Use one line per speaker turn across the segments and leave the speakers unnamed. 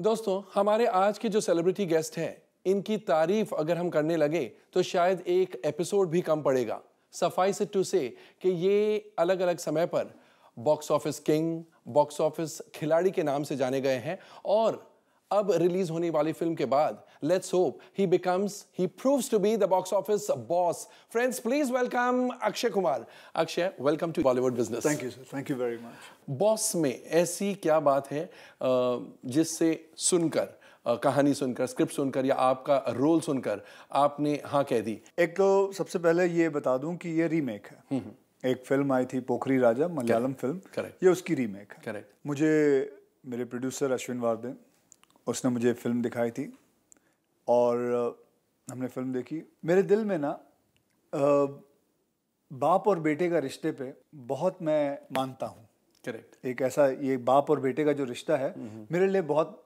दोस्तों, हमारे आज के जो सेलिब्रिटी गेस्ट हैं, इनकी तारीफ अगर हम करने लगे तो शायद एक एपिसोड भी कम पड़ेगा। सफाइस इट टू से कि ये अलग अलग समय पर box office king, box office खिलाड़ी के नाम से जाने गए हैं और अब रिलीज होने वाली फिल्म के बाद let's hope he proves to be the box office boss. Friends, please welcome Akshay Kumar. Akshay, welcome to Bollywood business.
Thank you sir, thank you very much.
Boss में ऐसी क्या बात है जिससे सुनकर, कहानी सुनकर, स्क्रिप्ट सुनकर या आपका रोल सुनकर आपने हाँ कह दी?
एक तो सबसे पहले ये बता दूं कि ये रीमेक है। एक फिल्म आई थी पोखरी राजा, मलयालम फिल्म।
करेक्ट।
ये उसकी रीमेक है।
करेक्ट।
मुझे मेरे प्रोड्यूसर अश्विन वारदे, उसने मुझे फिल्म दिखाई थी और हमने फिल्म देखी। मेरे दिल में ना बाप और बेटे का रिश्ते पे बहुत मैं मानता हूँ।
करेक्ट।
एक ऐसा, ये बाप और बेटे का जो रिश्ता है मेरे लिए बहुत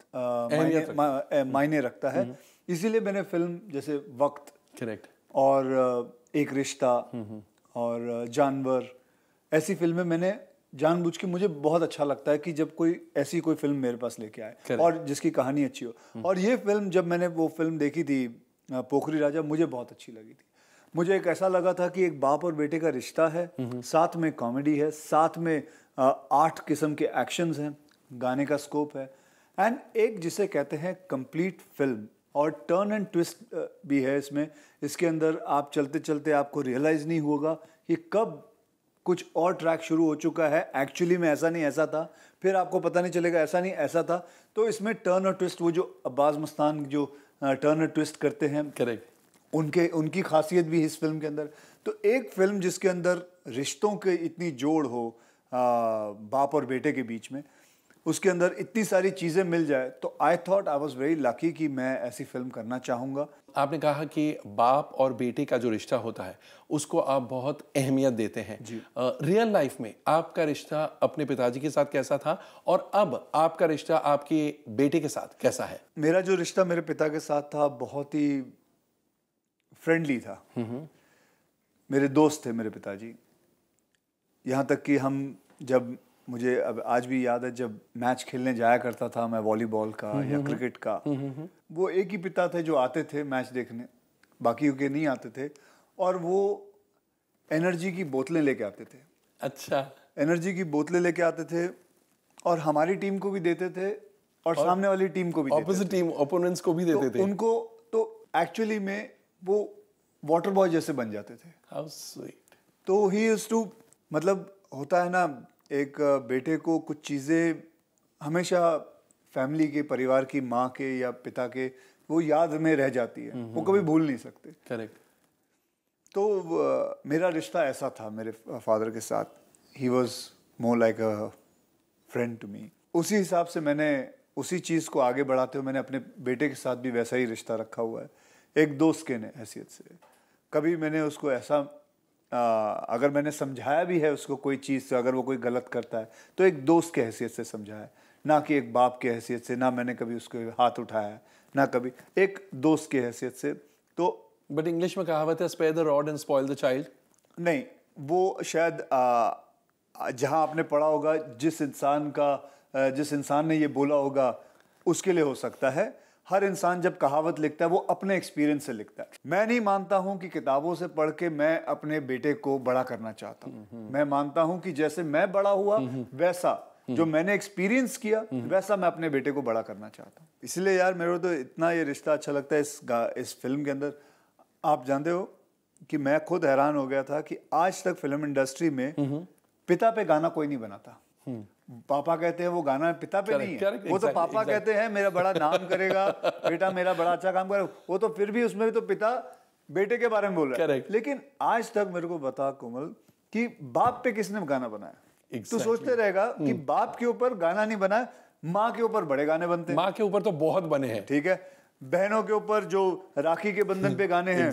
मायने रखता है। इसीलिए मैंने फिल्म जैसे वक्त,
करेक्ट,
और एक रिश्ता और जानवर, ऐसी फिल्में मैंने जानबूझ के, मुझे बहुत अच्छा लगता है कि जब कोई ऐसी कोई फिल्म मेरे पास लेके आए और जिसकी कहानी अच्छी हो। और ये फिल्म, जब मैंने वो फिल्म देखी थी पोखरी राजा, मुझे बहुत अच्छी लगी थी। मुझे एक ऐसा लगा था कि एक बाप और बेटे का रिश्ता है, साथ में कॉमेडी है, साथ में 8 किस्म के एक्शंस हैं, गाने का स्कोप है, एंड एक जिसे कहते हैं कंप्लीट फिल्म। और टर्न एंड ट्विस्ट भी है इसमें। इसके अंदर आप चलते चलते आपको रियलाइज नहीं होगा कि कब कुछ और ट्रैक शुरू हो चुका है, एक्चुअली में ऐसा नहीं ऐसा था, फिर आपको पता नहीं चलेगा ऐसा नहीं ऐसा था। तो इसमें टर्न और ट्विस्ट, वो जो अब्बास मस्तान जो टर्न और ट्विस्ट करते हैं,
करेक्ट,
उनकी खासियत भी इस फिल्म के अंदर। तो एक फिल्म जिसके अंदर रिश्तों के इतनी जोड़ हो, बाप और बेटे के बीच में, उसके अंदर इतनी सारी चीज़ें मिल जाए, तो I thought I was very lucky कि मैं ऐसी फिल्म करना चाहूँगा।
आपने कहा कि बाप और बेटे का जो रिश्ता होता है उसको आप बहुत अहमियत देते हैं। रियल लाइफ में आपका रिश्ता अपने पिताजी के साथ कैसा था और अब आपका रिश्ता आपके बेटे के साथ कैसा है?
मेरा जो रिश्ता मेरे पिता के साथ था बहुत ही फ्रेंडली था। मेरे दोस्त थे मेरे पिताजी। यहाँ तक कि हम, जब मुझे अब आज भी याद है, जब मैच खेलने जाया करता था मैं, वॉलीबॉल का या क्रिकेट का, वो एक ही पिता थे जो आते थे मैच देखने, बाकी के नहीं आते थे। और वो एनर्जी की बोतलें लेके आते थे।
अच्छा।
एनर्जी की बोतलें लेके आते थे और हमारी टीम को भी देते थे और सामने वाली टीम को भी देते थे।
ऑपोजिट टीम, ओपोनेंट्स को भी देते थे।
उनको तो एक्चुअली में वो वाटर बॉय जैसे बन जाते थे।
How sweet.
तो ही यूज्ड टू, मतलब होता है ना, एक बेटे को कुछ चीज़ें हमेशा फैमिली के, परिवार की, माँ के या पिता के, वो याद में रह जाती है, वो कभी भूल नहीं सकते।
करेक्ट।
तो मेरा रिश्ता ऐसा था मेरे फादर के साथ। He was more like a friend to me. उसी हिसाब से मैंने उसी चीज़ को आगे बढ़ाते हुए मैंने अपने बेटे के साथ भी वैसा ही रिश्ता रखा हुआ है, एक दोस्त के हैसियत से। कभी मैंने उसको ऐसा, अगर मैंने समझाया भी है उसको कोई चीज़, अगर वो कोई गलत करता है तो एक दोस्त के हैसियत से समझाया, ना कि एक बाप के हैसियत से। ना मैंने कभी उसके हाथ उठाया, ना कभी, एक दोस्त के हैसियत से। तो
बट इंग्लिश में कहावत है, spare the rod and spoil the child.
नहीं, वो शायद जहाँ आपने पढ़ा होगा, जिस इंसान ने ये बोला होगा उसके लिए हो सकता है। हर इंसान जब कहावत लिखता है वो अपने एक्सपीरियंस से लिखता है। मैं नहीं मानता हूं कि किताबों से पढ़ के मैं अपने बेटे को बड़ा करना चाहता हूं। मैं मानता हूं कि जैसे मैं बड़ा हुआ वैसा जो मैंने एक्सपीरियंस किया वैसा मैं अपने बेटे को बड़ा करना चाहता हूं। इसलिए यार मेरे को तो इतना ये रिश्ता अच्छा लगता है इस फिल्म के अंदर। आप जानते हो कि मैं खुद हैरान हो गया था कि आज तक फिल्म इंडस्ट्री में पिता पे गाना कोई नहीं बनाता। पापा कहते हैं वो गाना पिता पे नहीं है, वो तो पापा कहते हैं मेरा बड़ा नाम करेगा, बेटा मेरा बड़ा अच्छा काम करेगा, वो तो फिर भी उसमें भी तो पिता बेटे के बारे में बोल रहा है। लेकिन आज तक मेरे को बता कोमल कि बाप पे किसने गाना बनाया? तो सोचते रहेगा कि बाप के ऊपर गाना नहीं बना, माँ के ऊपर बड़े गाने बनते हैं।
माँ के ऊपर तो बहुत बने हैं,
ठीक है। बहनों के ऊपर जो राखी के बंधन पे गाने हैं,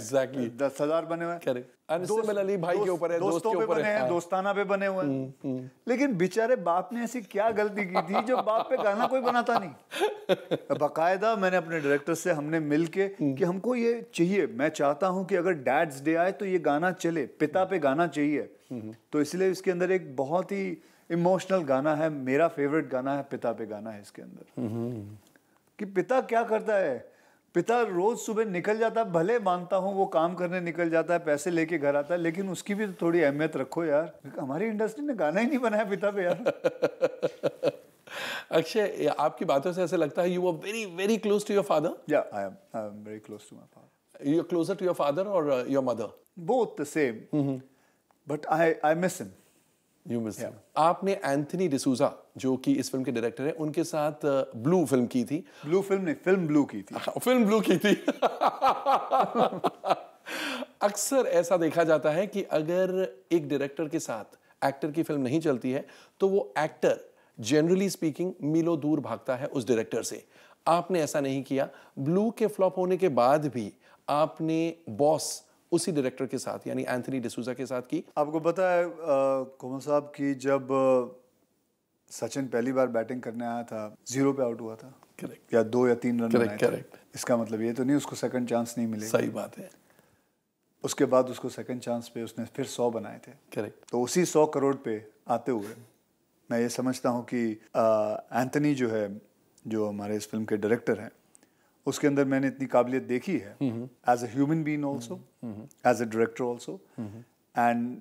10,000 बने हुए हैं।
सिमिलरली भाई के ऊपर है,
दोस्तों पे बने हैं, दोस्ताना पे बने हुए हैं। लेकिन बेचारे बाप ने ऐसी क्या गलती की थी जो बाप पे गाना कोई बनाता नहीं। बाकायदा मैंने अपने डायरेक्टर से, हमने मिलके कि हमको ये चाहिए, मैं चाहता हूं कि अगर डैड्स डे आए तो ये गाना चले, पिता पे गाना चाहिए। तो इसलिए इसके अंदर एक बहुत ही इमोशनल गाना है, मेरा फेवरेट गाना है, पिता पे गाना है इसके अंदर। कि पिता क्या करता है। पिता रोज सुबह निकल जाता है, भले मानता हूँ वो काम करने निकल जाता है, पैसे लेके घर आता है, लेकिन उसकी भी तो थोड़ी अहमियत रखो यार। हमारी इंडस्ट्री ने गाना ही नहीं बनाया पिता पे यार।
अक्षय, आपकी बातों से ऐसा लगता है you are very very close to your father.
Yeah, I am very close to my father.
You are closer to your father और your mother?
Both the same. But I miss him.
You miss him. आपने Anthony D'Souza जो कि इस film के director हैं, उनके साथ blue film की थी.
ब्लू फिल्म नहीं, फिल्म ब्लू की थी.
फिल्म ब्लू की थी. अक्सर ऐसा देखा जाता है कि अगर एक डायरेक्टर के साथ एक्टर की फिल्म नहीं चलती है तो वो एक्टर जनरली स्पीकिंग मीलों दूर भागता है उस डायरेक्टर से. आपने ऐसा नहीं किया. ब्लू के फ्लॉप होने के बाद भी आपने बॉस उसी डायरेक्टर के साथ यानी एंथनी डिसूजा के साथ की.
आपको पता है कोमल साहब की जब सचिन पहली बार बैटिंग करने आया था, 0 पे आउट हुआ था.
करेक्ट.
या 2 या 3 रन बनाए थे.
करेक्ट.
इसका मतलब ये तो नहीं उसको सेकंड चांस नहीं मिलेगा.
सही बात है.
उसके बाद उसको सेकंड चांस पे उसने फिर 100 बनाए थे.
करेक्ट.
तो उसी 100 करोड़ पे आते हुए मैं ये समझता हूँ कि एंथनी जो है, जो हमारे इस फिल्म के डायरेक्टर हैं, उसके अंदर मैंने इतनी काबिलियत देखी है as a human being also, as a director also. And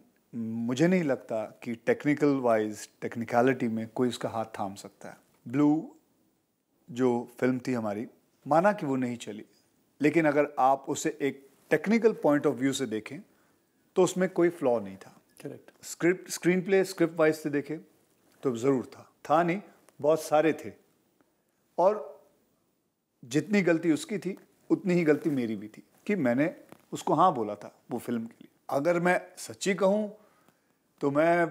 मुझे नहीं लगता कि टेक्निकल वाइज, टेक्निकलिटी में कोई उसका हाथ थाम सकता है. ब्लू जो फिल्म थी हमारी, माना कि वो नहीं चली, लेकिन अगर आप उसे एक टेक्निकल पॉइंट ऑफ व्यू से देखें तो उसमें कोई फ्लॉ नहीं था.
Correct.
Script, screen play, script wise से देखें तो ज़रूर था नहीं, बहुत सारे थे. और जितनी गलती उसकी थी उतनी ही गलती मेरी भी थी कि मैंने उसको हाँ बोला था वो फिल्म के लिए. अगर मैं सच्ची कहूँ तो मैं,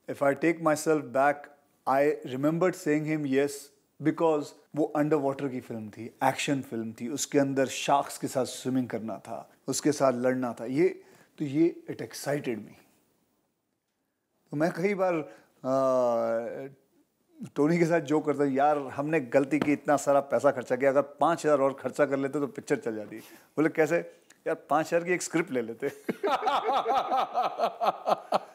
if I take myself back, I remembered saying him yes because वो अंडर वाटर की फिल्म थी, एक्शन फिल्म थी, उसके अंदर शार्क्स के साथ स्विमिंग करना था, उसके साथ लड़ना था. ये इट एक्साइटेड मी. तो मैं कई बार टोनी के साथ जो करता हूँ, यार हमने गलती की, इतना सारा पैसा खर्चा किया, अगर 5,000 और खर्चा कर लेते तो पिक्चर चल जाती. बोले कैसे? यार 5,000 की एक स्क्रिप्ट ले लेते.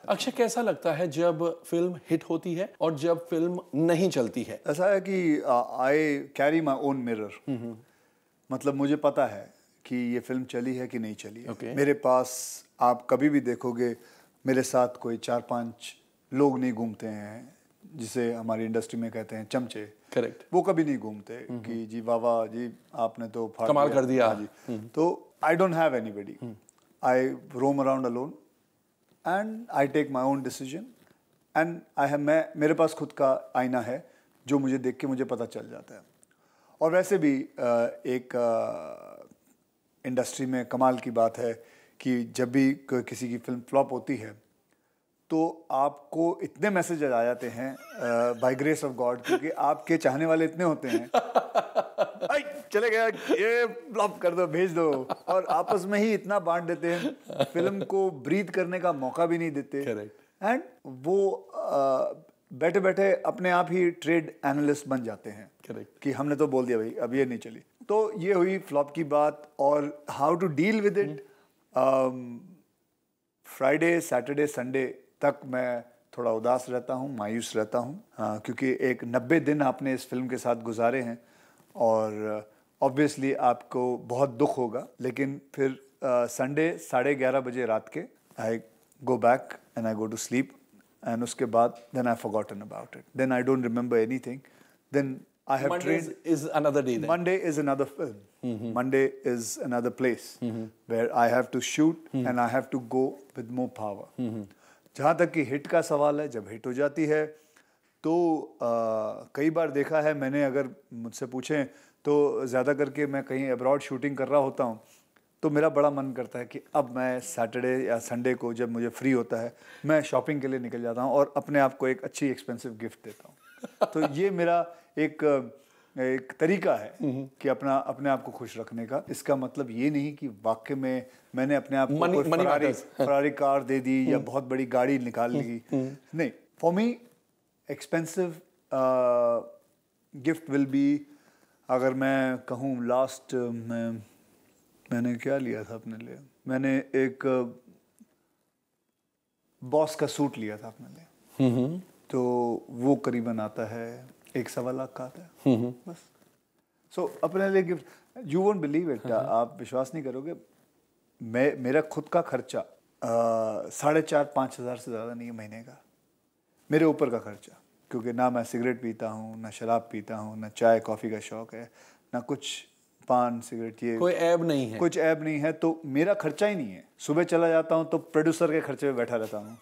अक्षय, कैसा लगता है जब फिल्म हिट होती है और जब फिल्म नहीं चलती है?
ऐसा है कि I carry my own mirror. मतलब मुझे पता है कि ये फिल्म चली है कि नहीं चली है.
Okay.
मेरे पास आप कभी भी देखोगे मेरे साथ कोई 4-5 लोग नहीं घूमते हैं जिसे हमारी इंडस्ट्री में कहते हैं चमचे.
करेक्ट.
वो कभी नहीं घूमते कि जी वाह वाह जी आपने तो
कमाल कर दिया.
हाँ जी. तो I don't have anybody. I roam around alone and I take my own decision. And मेरे पास खुद का आईना है जो मुझे देख के मुझे पता चल जाता है. और वैसे भी एक इंडस्ट्री में कमाल की बात है कि जब भी किसी की फिल्म फ्लॉप होती है तो आपको इतने मैसेजेस आ जाते हैं बाय ग्रेस ऑफ गॉड, क्योंकि आपके चाहने वाले इतने होते हैं चले गया, ये फ्लॉप कर दो, भेज दो, और आपस में ही इतना बांट देते हैं, फिल्म को ब्रीथ करने का मौका भी नहीं देते. एंड वो बैठे बैठे अपने आप ही ट्रेड एनालिस्ट बन जाते हैं.
Correct.
कि हमने तो बोल दिया भाई अब ये नहीं चली. तो ये हुई फ्लॉप की बात. और how to deal with it, Friday Saturday Sunday तक मैं थोड़ा उदास रहता हूँ, मायूस रहता हूँ, क्योंकि एक 90 दिन आपने इस फिल्म के साथ गुजारे हैं और ऑब्वियसली आपको बहुत दुख होगा. लेकिन फिर संडे 11:30 बजे रात के I go back and I go to sleep. And उसके बाद then I forgotten about it. Then I don't remember anything. Then I have trained.
Is another day then.
Monday is another film. Monday is another place where I have to shoot and I have to go with more power. जहाँ तक कि hit का सवाल है, जब hit हो जाती है तो कई बार देखा है मैंने, अगर मुझसे पूछें तो ज़्यादा करके मैं कहीं अब्रॉड शूटिंग कर रहा होता हूँ तो मेरा बड़ा मन करता है कि अब मैं सैटरडे या संडे को जब मुझे फ्री होता है मैं शॉपिंग के लिए निकल जाता हूँ और अपने आप को एक अच्छी एक्सपेंसिव गिफ्ट देता हूँ. तो ये मेरा एक तरीका है कि अपने आप को खुश रखने का. इसका मतलब ये नहीं कि वाकई में मैंने अपने आप को फरारी कार दे दी या बहुत बड़ी गाड़ी निकाल ली. नहीं, for me expensive gift will be, अगर मैं कहूँ लास्ट मैंने क्या लिया था अपने लिए, मैंने एक बॉस का सूट लिया था अपने लिए. तो वो करीबन आता है 1.25 लाख का आता है बस. सो अपने लिए gift, you won't believe it, आप विश्वास नहीं करोगे, मेरा खुद का खर्चा 4,500-5 हज़ार से ज़्यादा नहीं है महीने का, मेरे ऊपर का खर्चा, क्योंकि ना मैं सिगरेट पीता हूँ, ना शराब पीता हूँ, ना चाय कॉफ़ी का शौक़ है, ना कुछ पान सिगरेट, ये
कोई ऐब नहीं है,
कुछ ऐब नहीं है, तो मेरा खर्चा ही नहीं है। सुबह चला जाता हूँ तो प्रोड्यूसर के खर्चे में बैठा रहता हूँ,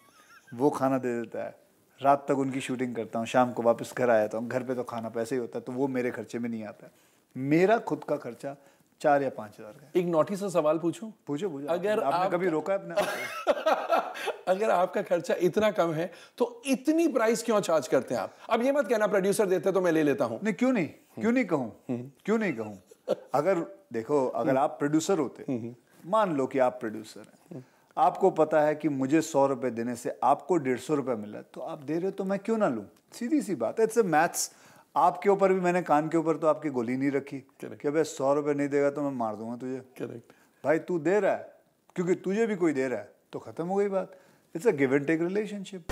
वो खाना दे देता है, रात तक उनकी शूटिंग करता हूँ, शाम को वापस घर आ जाता हूँ, घर पे तो खाना पैसे ही होता है, तो वो मेरे खर्चे में नहीं आता है। मेरा खुद का खर्चा 4 या 5 हज़ार का।
एक नोटी सा सवाल पूछूं?
पूछो।
अगर
आपने कभी रोका है अपने
अगर आपका खर्चा इतना कम है तो इतनी प्राइस क्यों चार्ज करते हैं आप? अब ये मत कहना प्रोड्यूसर देते तो मैं ले लेता हूं।
नहीं, क्यों नहीं कहूं अगर देखो, अगर आप प्रोड्यूसर होते, मान लो कि आप प्रोड्यूसर हैं, आपको पता है कि मुझे 100 रुपए देने से आपको 150 रुपए मिला, तो आप दे रहे हो तो मैं क्यों ना लूं? सीधी सी बात है, इट्स अ मैथ्स। आपके ऊपर भी मैंने कान के ऊपर तो आपकी गोली नहीं रखी कि भाई 100 रुपए नहीं देगा तो मैं मार दूंगा तुझे।
करेक्ट
भाई, तू दे रहा है क्योंकि तुझे भी कोई दे रहा है, तो खत्म हो गई बात। It's a give and take relationship.